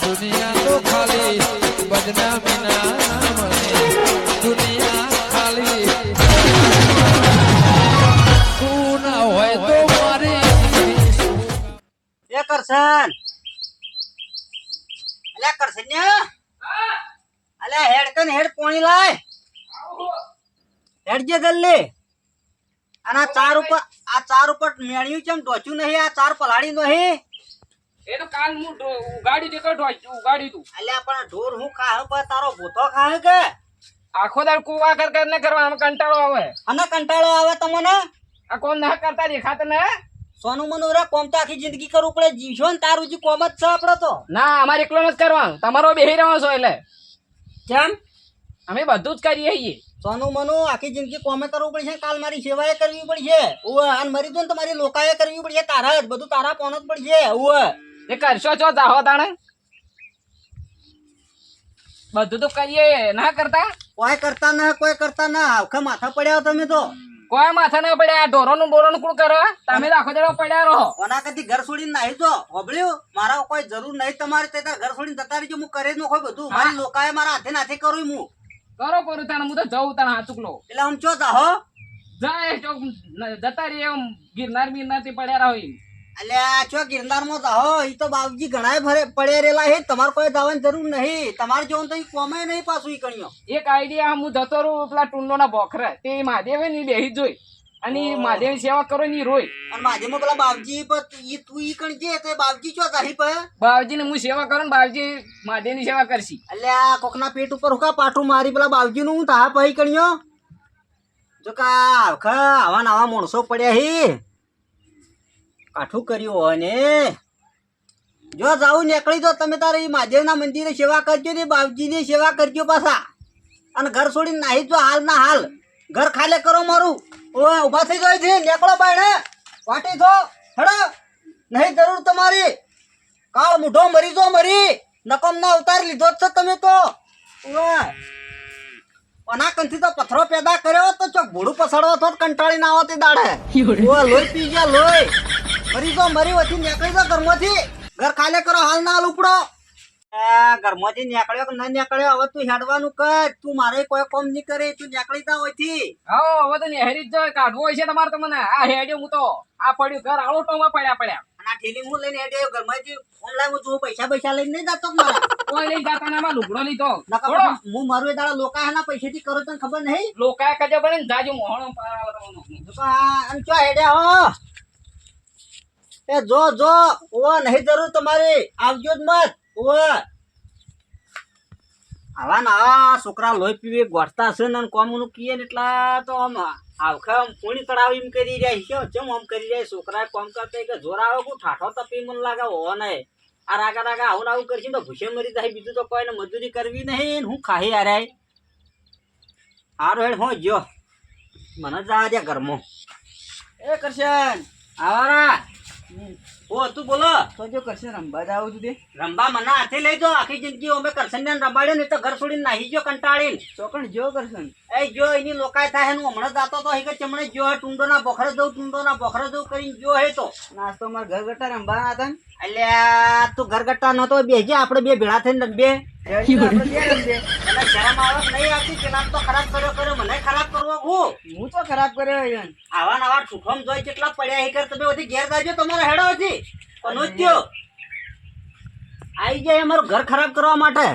દુનિયા તો ખાલી બદનામી ના નામને દુનિયા ખાલી તું ના હોય તો મારી એ કરશન અલ્યા કરશન ને અલ્યા હેડ કન હેડ પોણી લાય હેડ જે જલ્દી અને આ ચાર ઉપર મેળ્યું ચમ ઢોચ્યું નહીં આ ચાર પલાળી નહીં એ તો કાલ હું ઉગાડી દે ઉગાડી તું અલ્યા પણ ઢોર હું ખાહ પણ તારો ભૂતો ખાહ કે આખો દાડ કુવા કર ને કરવા આમાં કંટાળો આવે અને કંટાળો આવે તમને આ કોમ ના કરતા દેખાત ને સોનું મનોરા કોમ તો આખી જિંદગી કરવું પડે જીવશો ને તારું જે કોમ જ છે આપડે તો ના અમારે એકલો જ કરવાનું તમારો બેહી રહ્યો છો એટલે કેમ અમે બધું જ કરીએ છીએ સોનું મનુ આખી જિંદગી કોમે કરવું પડશે કાલ મારી સેવાએ કરવી પડશે ઓવે આન મરી દો ને તમારી લોકાએ કરવી પડશે તારા જ બધું તારા પોન જ પડશે ઓવે એ કરશો છો જાહો તાણે બધું તો કરીએ ના કરતા કોઈ કરતા ના આખા માથા પડ્યા તમે તો કોઈ માથા ના પડ્યા ઢોરોનું બોરોનું કુળ કરો તમે તો આખો દાડો પડ્યા રહો ઓના કદી ઘર છોડીને નાહી જો હોબળ્યું મારા કોઈ જરૂર નહીં તમારે તે ઘર છોડીને જતા રહીજો હું કરે નો કોઈ બધું મારી લોકાએ મારા હાથે નાથે કરું હું કરો કરું તાણે હું તો જઉં તાણે હાચુકલો એટલે આમ ચો જાહો જાય ચોક જતા રહીએ એમ ગિરનાર બિરનાર થી પડ્યા રહો એમ અલ્યા ચો ગિરનાર માં જાહો ઈ તો બાપજી ઘણાય પડ્યા રેલા હે તમારે કોઈ જવાની જરૂર નહીં તમારે જોન તો ઈ કોમે નહીં પાછું ઈ કણ્યો એક આઈડિયા હું જતો રહું પેલા ટુંડો ના બોખરા તે મહાદેવે ની બેહી જોઈ અને મહાદેવ ની સેવા કરો ની રોય અને માધ્યમમાં પેલા બાપજી ઈ તું ઈ કણ જે તે બાપજી ચો જાહી પે બાવજી ને હું સેવા કરું બાવજી મહાદેવ ની સેવા કરશી અલ્યા કોકના પેટ ઉપર હુકા પાઠું મારી પેલા બાપજી નું હું તાહા પહી કણ્યો જો કા આવા નવા માણસો પડ્યા હી કાઠું કર્યું હોય ને જો જાવું નીકળી જો તમે તારે મહાદેવના મંદિરે સેવા કરજો ને બાપજીની સેવા કરજો પાછા અને ઘર છોડીને નાહી જો હાલ ના હાલ ઘર ખાલે કરો મારું ઓય ઊભા થઈ જાય છે નીકળો બાયણે વાટી થો હડો નહીં જરૂર તમારી કાળ મૂઢો મરી જો મરી નકમ ના અવતાર લીધો જ છે તમે તો ઓય અના કંથી તો પથરો પેદા કર્યો તો ચોક ભૂડું પસાડવા તો કંટાળી ના આવતી દાડે ઓય લોહી પી ગયા લોહી મરી જો મરી વચ્ચે નીકળી જો ઘરમાંથી ઘર ખાલે કરો હાલ ના હાલ ઉપડો ઘરમાંથી નીકળ્યો કે ના નીકળ્યો હવે તું હેડવાનું કર તું મારે કોઈ કોમ નહીં કરે તું નીકળી જા હોયથી હા હવે તો નેહરી જ કાઢવો હોય છે તમારે તમને આ હેડ્યો હું તો આ પડ્યું ઘર આળો ટોમાં પડ્યા અને આ ઠેલી હું લઈને હેડ્યો ઘરમાંથી ઓનલાઈન હું જોઉં પૈસા લઈને નહીં જાતો મારા કોઈ લઈ જાતા ના માં લુગડો લીધો હું મારું એ દાડા લોકા એના પૈસા થી કરો તને ખબર નહીં લોકાએ કજે પડે ને જાજુ મોહણો પાવાનો ચો હેડ્યા હો એ જો ઓ નહીં જરૂર તમારી આવજો જ મત ઓ આવા ના છોકરા લોહી પીવે ગોઠતા હશે ને કોમનું કીએ ને એટલા તો આમ આવખા પૂણી તળાવ એમ કરી રહ્યા છે કેમ આમ કરી રહ્યા છોકરા કોમ કરતા કે જોર આવે કુ ઠાઠો તપી મને લાગે હો નહીં આ રાગા આવું કરશે તો ભૂસે મરી જાય બીજું તો કોઈને મજૂરી કરવી નહીં હું ખાઈ આરે હારો હેડ હો જો મને જવા દે ઘરમાં એ કરશન આવારા ઓ તું બોલો તો જો કરશન રંબા જાવ છું તે રંબા મને હાથે લઈ જો આખી જિંદગી અમે કરશન ને રંબાડ્યો ને તો ઘર છોડીને નાહી જો કંટાળીને ચોકણ જો કરશન એ જો એની લોકાય થાય હું હમણાં જાતો તો હી કે ચમણે જો ટુંડો ના બોખરે જવું કરીને જો હે તો નાસ્તો માર ઘર ગટ્ટા રંબા હતા અલ્યા તું ઘર ગટ્ટા નતો બેજે આપણે બે ભેળા થઈને બે શરમ આવત નહીં આવતી પેલા તો ખરાબ કર્યો મને ખરાબ કરવો હું તો ખરાબ કર્યો આવા નવા ઠુઠમ જોઈ કેટલા પડ્યા હી કર તમે બધી ઘેર જાજો તમારે હેડો હતી પનોચ્યો આવી જાય અમારું ઘર ખરાબ કરવા માટે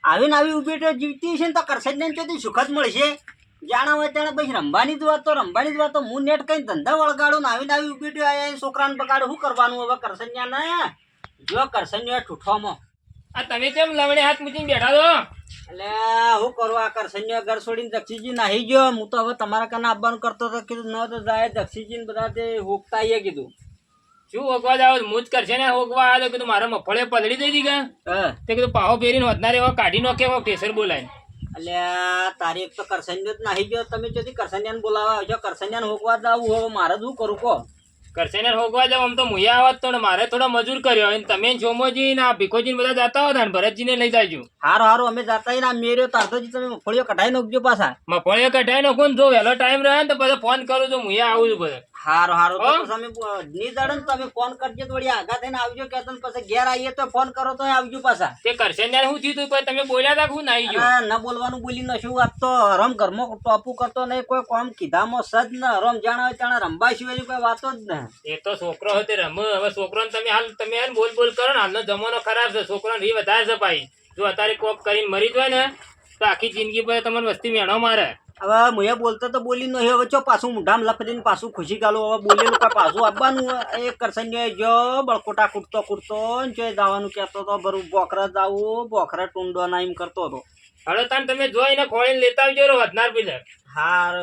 આવીને આવી ઉભી તો જીવતી છે ને તો કરશે ને તેથી સુખ જ મળશે જાણા હોય ત્યારે પછી રમવાની જ વાત તો હું નેટ કઈ ધંધા વળગાડું ને આવીને આવી ઉભી તો આયા છોકરાને બગાડું શું કરવાનું હવે કરશે ને જો કરશે ને ઠુઠોમાં આ તમે કેમ લવડે હાથ મૂકીને બેઠા છો એટલે હું કરું આ કરસન્યો ઘર છોડીને દક્ષીજી નાહી ગયો હું તો હવે તમારા કને આવવાનું કરતો હતો કીધું ન તો જાય દક્ષીજી ને બધા તે હોકતા આવીએ કીધું શું હોગવા જાવ હું જ કરશે ને હોગવા આવ્યો કીધું મારા મફળે પલળી દઈ દી ગયા તે કીધું પાહો પહેરીને વધનારે એવા કાઢી નાખે એવો ટેસર બોલાય એટલે તારી એક તો કરસન્યો જ નાહી ગયો તમે ચોથી કરસન્યાને બોલાવા આવજો કરસન્યાને હોકવા જાવું હવે મારે શું કરું કહો કરશે હોગવા જાવ આમ તો મુયા આવત તો મારે થોડો મજૂર કર્યો અને તમે છોમોજી ને આ ભીખોજી બધા જતા હતા ને ભરતજી ને લઈ જાજો હારું અમે જતા ના મેર્યો તારતોજી તમે મફળીઓ કઢાઈ નાખજો પાછા મફળીઓ કઢાઈ નાખો ને જો વહેલો ટાઈમ રહે ને તો પછી ફોન કરું તો મુયા આવું છું બધા હારું હારું તો હો? પછી અમે ની દડન તમે ફોન કરજો તો વળી આગા થઈને આવજો કે તને પછી ઘેર આવીએ તો ફોન કરો તો આવજો પાછા તે કરશે ને શું થયું તું પછી તમે બોલ્યા તા કે હું નાઈ ગયો ના બોલવાનું બોલી નશું વાત તો હરમ ઘરમાં ટોપુ કરતો નહીં કોઈ કોમ કીધામાં સજ ન હરમ જાણે ત્યાં રંબા સિવાય કોઈ વાતો જ ને એ તો છોકરો હતો રમ હવે છોકરોને તમે હાલ બોલ બોલ કરો ને હાલનો જમાનો ખરાબ છે છોકરાને રી વધારે છે ભાઈ જો અત્યારે કોપ કરીને મરી જાય ને તો આખી જિંદગી પર તમને વસ્તી મેણો મારે હવે મુએ બોલતો તો બોલી નહીં હવે ચો પાછું મુઢામાં લખી પાછું ખુશી ગાલો હવે બોલેલું કાંઈ પાછું આપવાનું એ કરશન જો બળકોટા કૂટતો ને જો જવાનું કહેતો હતો બરું બોખરા જાવું બોખરા ટૂંડો ના એમ કરતો હતો હવે તાન તમે જોઈને ખોળીને લેતા આવજો રો વધનાર પીલે હાર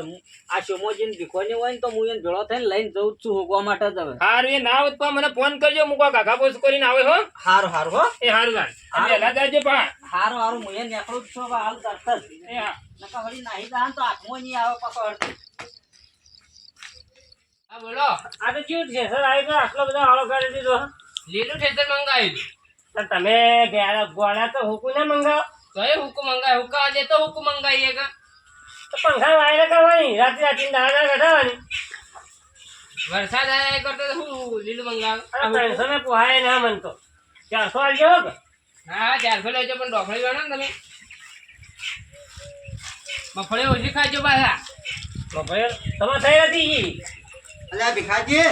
આ શોમોજીને ભીખોની હોય ને તો હું એને ભેળો થઈને લઈને જઉં જ છું હોગવા માટે જ હવે હારું એ ના આવત પણ મને ફોન કરજો મૂકો કાકા પોસ કરીને આવે હો હારું હારું હો એ હારું ગાન વહેલા જાજો પા હારું હારું હું એ નીકળું જ છું હવે હાલ તરત જ એ હા નકા વળી નાહી જાય ને તો હાથમાં નહીં આવે પાછો હરખી. હા બોલો આ તો કેવું છે સર આવી તો આટલો બધો હાળો કરી દીધો લીલું ઠેસર મંગાવ્યું તો તમે ઘેર ગોળા તો હુકું ના મંગાવો કઈ હુકુ મંગાવ્યું હુકા આજે તો હુકુ મંગાવીએ કે તો પંખા વાયરા કરવાની રાતે રાતે દાદા કઢાવવાની વરસાદ આયા કરતો તો હું લીલું મંગાવ અને 300 ને પોહાય ના મનતો 400 આલજો કે હા 400 લેજો પણ ડોફળી વેણો ને તમે મફળી ઓછી ખાજો પાછા ભાઈ તમે થઈ નથી અલ્યા ભીખાજી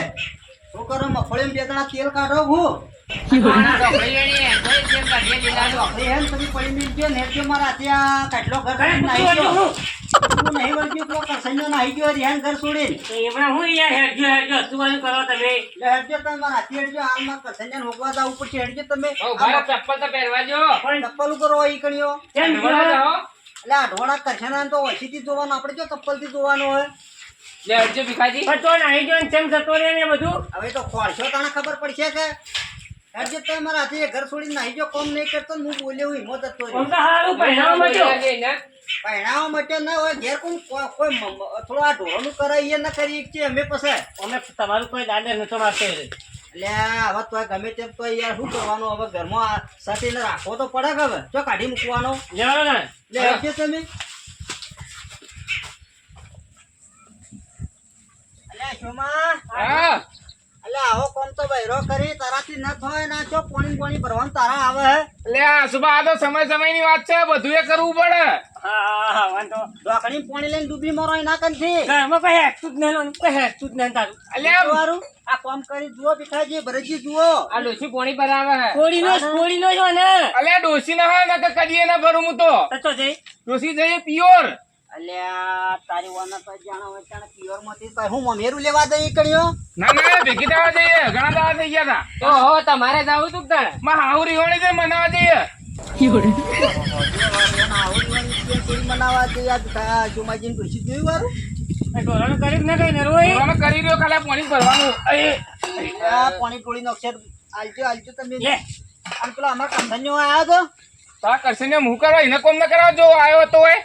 શું કરો મફળીમાં બે જણા તેલ કાઢો હું ડોફળી વેણી કોઈ તેલ કાઢીએ લીલા આપણી હેન તમે પડી મિલજો ને એટલે મારા ત્યાં કેટલો ઘર નાહી ગયો તું નહીં વળગ્યો તો કરસન્યો નાહી ગયો રિહાન ઘર છોડીને એમાં હું યાર હેડજો તું આનું કરો તમે એટલે હેડજો તમે મારા હાથી હેડજો હાલમાં કરસન્યાને હોગવા જાવ ઉપર હેડજો તમે ઓ ભાઈ ચપ્પલ તો પહેરવા જો ચપ્પલ કરો ઈ કણ્યો કેમ પહેરવા જાઓ એટલે અઢવાડા કરસન્યાને તો ઓછીથી જોવાનું આપણે જો ચપ્પલથી જોવાનું હોય લે અરજો ભીખાજી પણ તો નાહી ગયો ને ચમ જતો રહે ને બધું હવે તો ખોળશો તને ખબર પડશે કે હેડજો તમે મારા હાથી ઘર છોડીને નાહી જો કોમ નહીં કરતો ને હું બોલ્યો હું હિંમત હતો આમ તો હારું પહેરાવા માંડ્યો પહેણાવા માટે ના હોય ઘેર કોઈ થોડું આ ઢોરોનું કરાવીએ ના કરીએ છીએ અમે પછી અમે તમારું કોઈ દાદર નતો મારતો એટલે હવે તો ગમે તેમ તો યાર શું કરવાનું હવે ઘરમાં આ સાથીને રાખવો તો પડે કે હવે જો કાઢી મૂકવાનો લેવાનો ને એટલે હેડજો તમે અલ્યા શોમા હા અલ્યા આવો કોમ તો બૈરો કરી તારાથી ન થાય ના જો પોણી ભરવાનું તારા આવે હે લે સુબા આ તો સમયની વાત છે બધું એ કરવું પડે હા વાંધો ઢોકળી પોણી લઈને ડૂબી મરો ના કંથી ઘરમાં કોઈ હેઠતું જ નહીં કોઈ હેઠતું જ નહીં તારું અલ્યા વારું આ કોમ કરી જુઓ ભીખાજી ભરતજી જુઓ આ ડોસી પોણી પર આવે કોળીનો જો ને અલ્યા ડોસી ના હોય ને કદીએ ના ભરું હું તો તો જઈ ડોસી જઈએ પ્યોર અલ્યા તારી વાના તો જાણો હોય ત્યાં પ્યોર માંથી તો હું મમેરું લેવા દઈ કણ્યો ના ના ભેગી દાવા જઈએ ઘણા દાવા થઈ ગયા હતા ઓહો તમારે જાવું તું તાણે માં હાવરી હોણી છે મનાવા જઈએ મનાવા જઈએ આ જુમાજીને ખુશી જોયું વારું ઢોરાનું કરી ના કઈ નરવાઈ અમે કરી રહ્યો ખાલી પાણી ભરવાનું આ પાણી ટોળીનો અક્ષર આલજો તમે લે અને પેલો અમારા કંધન્યો આવ્યો તો તા કરશે ને હું કરવા એને કોમ ના કરાવ જો આવ્યો તો એ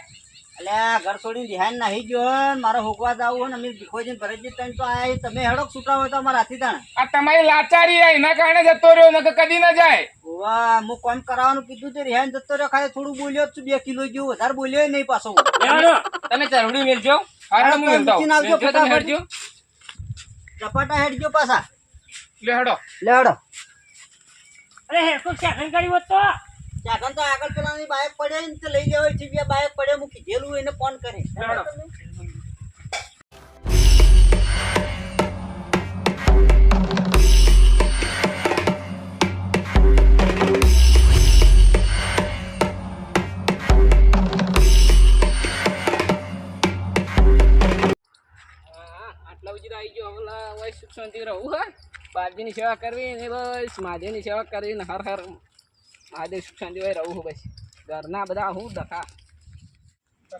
અલ્યા ઘર છોડીને રિહાન નાહી ગયો હે ને મારે હોકવા જાવું હોય ને અમે ભીખોજીને ભરતજી તને તો આયા તમે હેડોક છૂટા હોય તો અમારા હાથી તાણે આ તમારી લાચારી એના કારણે જતો રહ્યો નકર કદી ના જાય વાહ હું કોમ કરાવવાનું કીધું તે રિહાન જતો રહ્યો ખાલી થોડું બોલ્યો જ છું 2 કિલો જેવું વધારે બોલ્યો નહીં પાછો લેવાનો તમે ચરવડી મેલજો હારો હું મૂકીને આવજો મેલજો તમે ફટાફટ. હેડજો ચપાટા હેડજો પાછા લે હેડો લે હેડો અરે હેઠું ચાખણ કરી હોત તો ચાકન તો આગળ પેલાની બાઇક પડે ને તે લઈ લેવાય છે બે બાઇક પડે હું કીધેલું એને ફોન કરે હેડો. આટલા સુધી આવી ગયો હવે સુખ શાંતિ રહું હા બારજીની સેવા કરવી ને બસ મહાદેવની સેવા કરવી ને હર હર મહાદેવ સુખ શાંતિ હોય રહું બસ ઘરના બધા હું દખા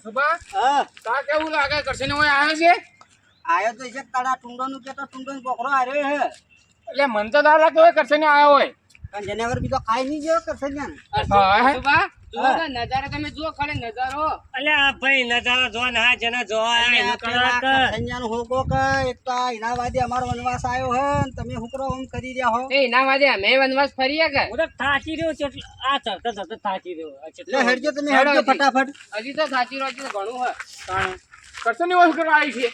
સુભા હા તા કેવું લાગે કરશે ને આવે છે આયો તો છે કાળા ટુંડોનું કે તો ટુંડોનો બોકરો આવ્યો હે એટલે મન તો ના લાગતો હોય કરશે ને આવ્યો હોય પણ જનેવર બીજો ખાઈ નહીં ગયો કરશે ને સુભા જુઓ તો નજારો તમે જુઓ ખાલી નજારો અલ્યા ભાઈ નજારો જો ને હા જેને જો સંજ્ઞાનો હોગો કે એક તો એના વાદે અમારો વનવાસ આવ્યો હે ને તમે હુકરો ઓમ કરી રહ્યા હો એ ના વાદે અમે વનવાસ ફરીએ કે હું તો થાકી રહ્યો છે આ ચડતા થાકી રહ્યો લે હેડજો તમે હેડજો ફટાફટ હજી તો સાચી રહ્યો છે ઘણું હોય કરશે ને એવું કરવા આવી છે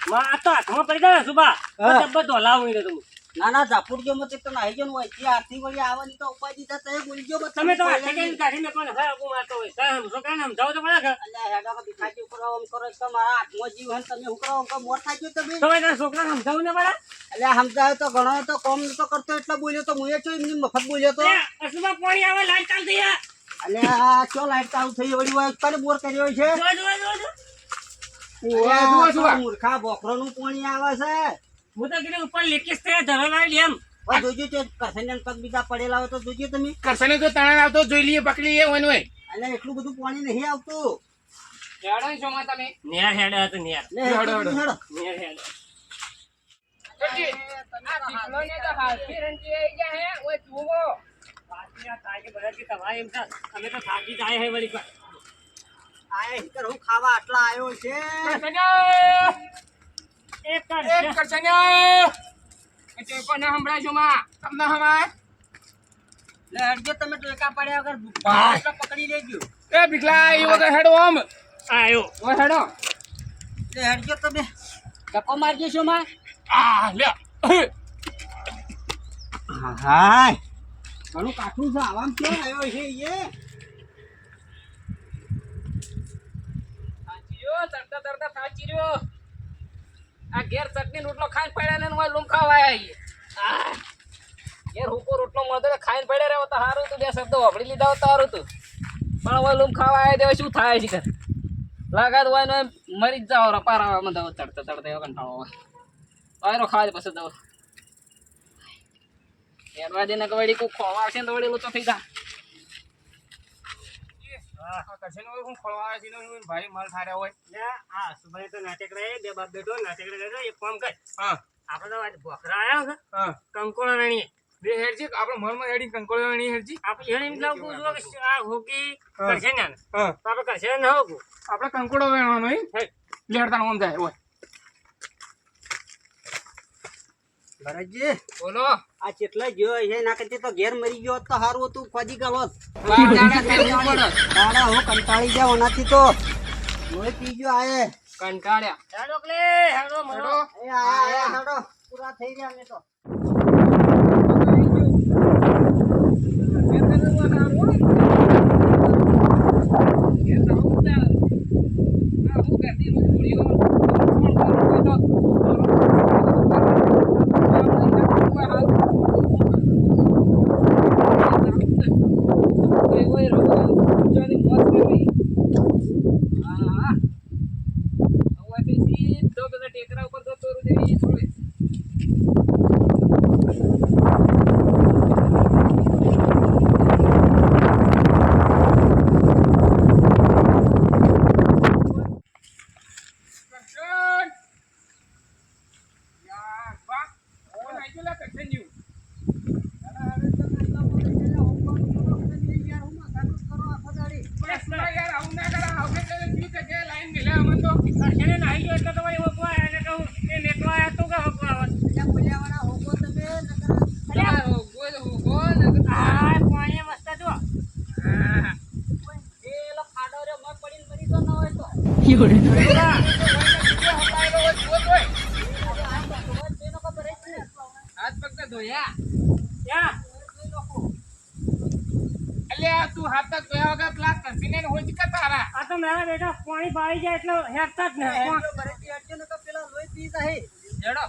આ તો હાથમાં પડી જાય ને સુભા હા. જબ્બર ઢોલાવું એને તું ના ના ઝાપુર ગયો મત તો નાહી ગયો હોય જે આરતી વળી આવવાની તો ઉપાય દીધા તો બોલી ગયો બસ તમે તો હાથે કઈ કાઢીને કોને ભાઈ આગું મારતો હોય કાંઈ સમજો કાંઈ સમજાવો તો પડે કે અલ્યા હેડો કે ભીખાજી ઉપર આમ કરો છો મારા હાથમાં જીવ હન તમે હું કરો કે મોર થાય ગયો તમે તમે તારા છોકરાને સમજાવું ને પડે અલ્યા સમજાયો તો ઘણો તો કોમ તો કરતો એટલે બોલ્યો તો મુએ છો એમની મફત બોલ્યો તો સુભા પાણી આવે લાઈટ ચાલતી હે અલ્યા ચો લાઈટ ચાલુ થઈ વળી હોય કને બોર કર્યો છે જો અલ્યા, મૂર્ખા બોકરોનું પાણી આવે છે હું તો કીધું ઉપર લીકેજ થયા ધરવાળી એમ ઓય જોજો તે કસેને પગ બીજા પડેલા હોય તો જોજો તમે કરસને તો તણાણ આવતો જોઈ લઈએ પકડી લઈએ હોય હોય અલ્યા એટલું બધું પાણી નહીં આવતું હેડો છો માં તમે નેર હેડે હતો નેર લે હેડો હેડો નેર હેડે આ દીકલો ને તો હાથી રંજી આઈ ગયા હે ઓય જુઓ પાછી આ થાય કે બધા કે તમારે એમ છે અમે તો થાકી જાય હે વળી પણ આય હિતર હું ખાવા આટલા આવ્યો છે એક કર એક કરશને એ કોને હમણાં છો માં તમને હમાય લે હેડજો તમે ટોકા પડ્યા વગર હા. એટલે પકડી લેજો એ બિકલા એ વગર હેડો આમ આયો ઓય હેડો લે હેડજો તમે ધક્કો મારજો છો માં આ લે હાય ઘણું કાઠું છે આવામ ક્યાં આવ્યો છે એ સાચીયો તરતા તરતા સાચી રહ્યો આ ઘેર ચટણી રોટલો ખાઈને પડ્યા ને ઓય લૂમ ખાવાય આ ઘેર હુકો રોટલો મળતો તો ખાઈને પડ્યા રહ્યો તો સારું તું બે શબ્દ વાપરી લીધા હોત તો સારું તું પણ ઓય લૂમ ખાવા આવ્યા તો શું થાય છે લાગાત હોય ને મરી જ જાવ રપાર આવે મને દવા તડતા તડતા એવો કંટાળો આવે વાયરો ખાવા દે પછી દવા એરવા દે ને કવડી કોઈ ખોવા આવશે ને તો વળી લોચો થઈ જા ભાઈ માલ થાર્યા હોય લે આ સુભાઈ તો નાટેકડા બે બાપ બેઠો નાટેકડા કરે એક કામ કર હા આપણે તો આજ ભોખરા આયા છે હા કંકોળા રણીએ બે હેડજી આપણે મનમાં હેડી કંકોળો નહીં હેડજી આપણે એને એમ લાગુ જો કે આ હોકી હા. કરશે ને હા તો આપણે કરશે ને હોકું આપણે કંકોળો વેણવાનો હે હે લેડતા ઓમ જાય હોય ભરતજી બોલો આ કેટલા ગયો છે ના કરતી તો ઘેર મરી ગયો હોત તો સારું હતું ખોજી ગયો હોત દાડા હું કંટાળી જાવ ઓનાથી તો લોહી પી ગયો આયે કંટાળ્યા હેડો કલે હેડો મરો એ આયા હેડો પૂરા થઈ ગયા અમે તો ટેકરા ઉપર તો તોરું દેવી થોડી કરશે ને નાહી ગયો એટલે તો વળી હોકવા એને કહું એ લેટવા આયા તો કે હોકવા આવે આ પાણી મસ્ત જો હાથ પગ ધોયા ક્યાં અલ્યા તું હાથ તક ધોયા વગર પેલા કરસીને હોય છે કે તારા આ તો મારા બેટા પાણી પાઈ જાય એટલે હેરતા જ ને પેલા લોહી પી જાય જડો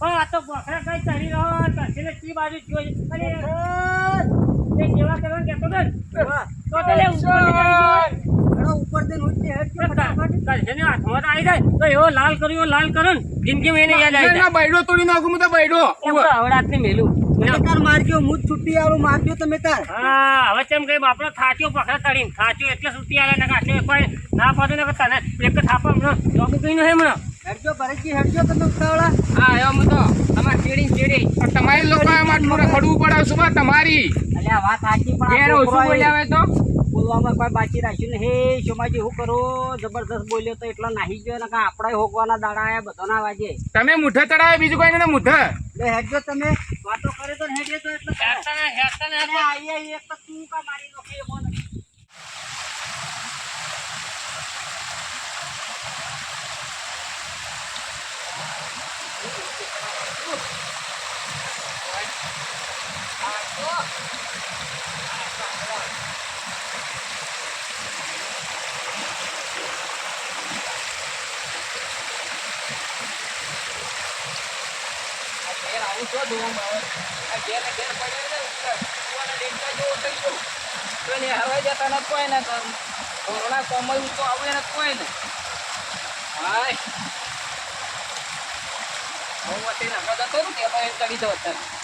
આ તો બકરા કઈ ચડી રહ્યો કરશે કી બાજુ જોઈ અરે એ જેવા કરવાનું કહેતો ને તો પેલે ઉપર હેડો ઉપર દે ઉઠી હેડ કે ફટાફટ કરશે ને હાથમાં આવી જાય તો એવો લાલ કર્યો લાલ કરો ને જિંદગી એને યાદ આવી જાય બૈડો તોડી નાખું હું તો બૈડો એમ તો હવડાતને મેલું તાર મારજો હું જ છૂટી આવું મારજો તમે તાર હા હવે તેમ કઈ આપણો થાચ્યો પકડા તળીને થાચ્યો એટલે છૂટી આવે ને કાચો કોઈ ના પાડે ને તને એક થાપા હમણાં જોબુ કઈ નું હે હમણાં હેડજો ભરતજી હેડજો તમે ઉતાવળા હા આવ્યો હું તો તમારે ચીડી તમારી લોકો એમાં થોડું ખડવું પડે શું તમારી અલ્યા વાત સાચી પણ ઘેર ઓછું બોલ્યા હોય તો બોલવામાં કોઈ બાકી રાખ્યું ને હે સોમાજી હું કરો જબરદસ્ત બોલ્યો તો એટલા નાહી ગયો ને કે આપણે હોકવાના દાડા આયા બધાના વાજે તમે મુઠે ચડાવે બીજું કોઈ ને મુઠે લે હેડજો તમે વાતો કરે તો હેડજો તો એટલે હેરતા ને અરે આઈએ એક તો તું કા મારી નોખે એમાં નથી. ઘેર આવું છો જોવામાં આવે આ ઘેર ને ઘેર પડે ને કુવાના ડેંકા જેવો થઈ ગયો તો એને હરવાઈ જતા નથી કોઈ ને કોરોના કોમલ તો આવું એને કોઈ ને હાય હું વચ્ચે નાખવા જતો હતું કે ભાઈ ચડી દો અત્યારે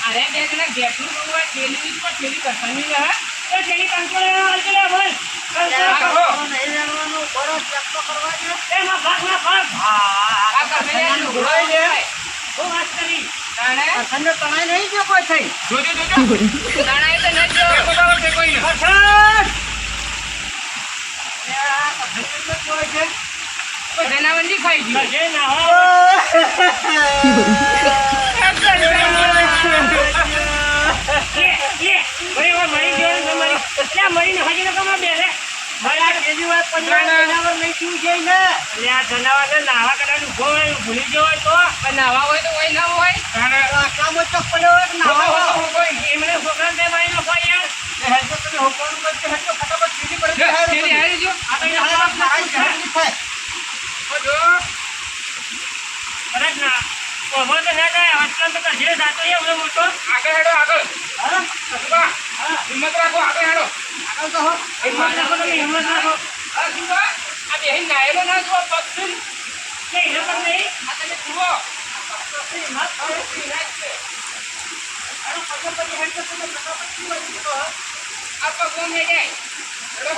અરે બે જણા ગેસનું બહુ થેલી થેલી કરવાની હે તો થેલી કંટ્રોલ આવશે ભાઈ નહીં લેવાનું બરફ ચેક તો કરવા દે એમાં ભાગ ના ભાગ આ કરને ઘોડાઈ દે બહુ વાત કરી તાણે ઠંડો તણાઈ નહીં ગયો કોઈ થઈ જોજો તાણાઈ તો ન જો બતાવો છે કોઈને કોઈ જનાવર નહીં ખાઈ ગયું જે ના હો મરી ગયો તમારી એટલે મરીને હજી ને કમા બે રે મારા કેજી વાત જનાવર નહીં શું છે ને એટલે આ જનાવરને નાવા કદાચ ઉભો હોય ભૂલી ગયો હોય તો પણ નાવા હોય તો કોઈ ના હોય આટલામાં ચોક પડ્યો હોય કે નાવા હોય એમને છોકરા બે મારી નો કોઈ યાર હેડો તમે હોકવાનું કરશે હેડો ફટાફટ સીધી પડી થેલી હારી જો આ તો હાથ થાય જો કદાચ ના ઓભો તો ના જાય હોસ્ટેલ તો કશે જાતો એવડો મોટો આગળ હેડો આગળ હા સુભા હિંમત રાખો આગળ હેડો આગળ તો હો હિંમત રાખો તમે હિંમત રાખો આ સુભા આ બેહીન નાયેલો ના જો પગ સુન કે હિંમત નહીં આ તમે જુઓ આ પગ ઓમ હે જાય હેડો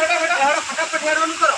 ફટાફટ હેડવાનું કરો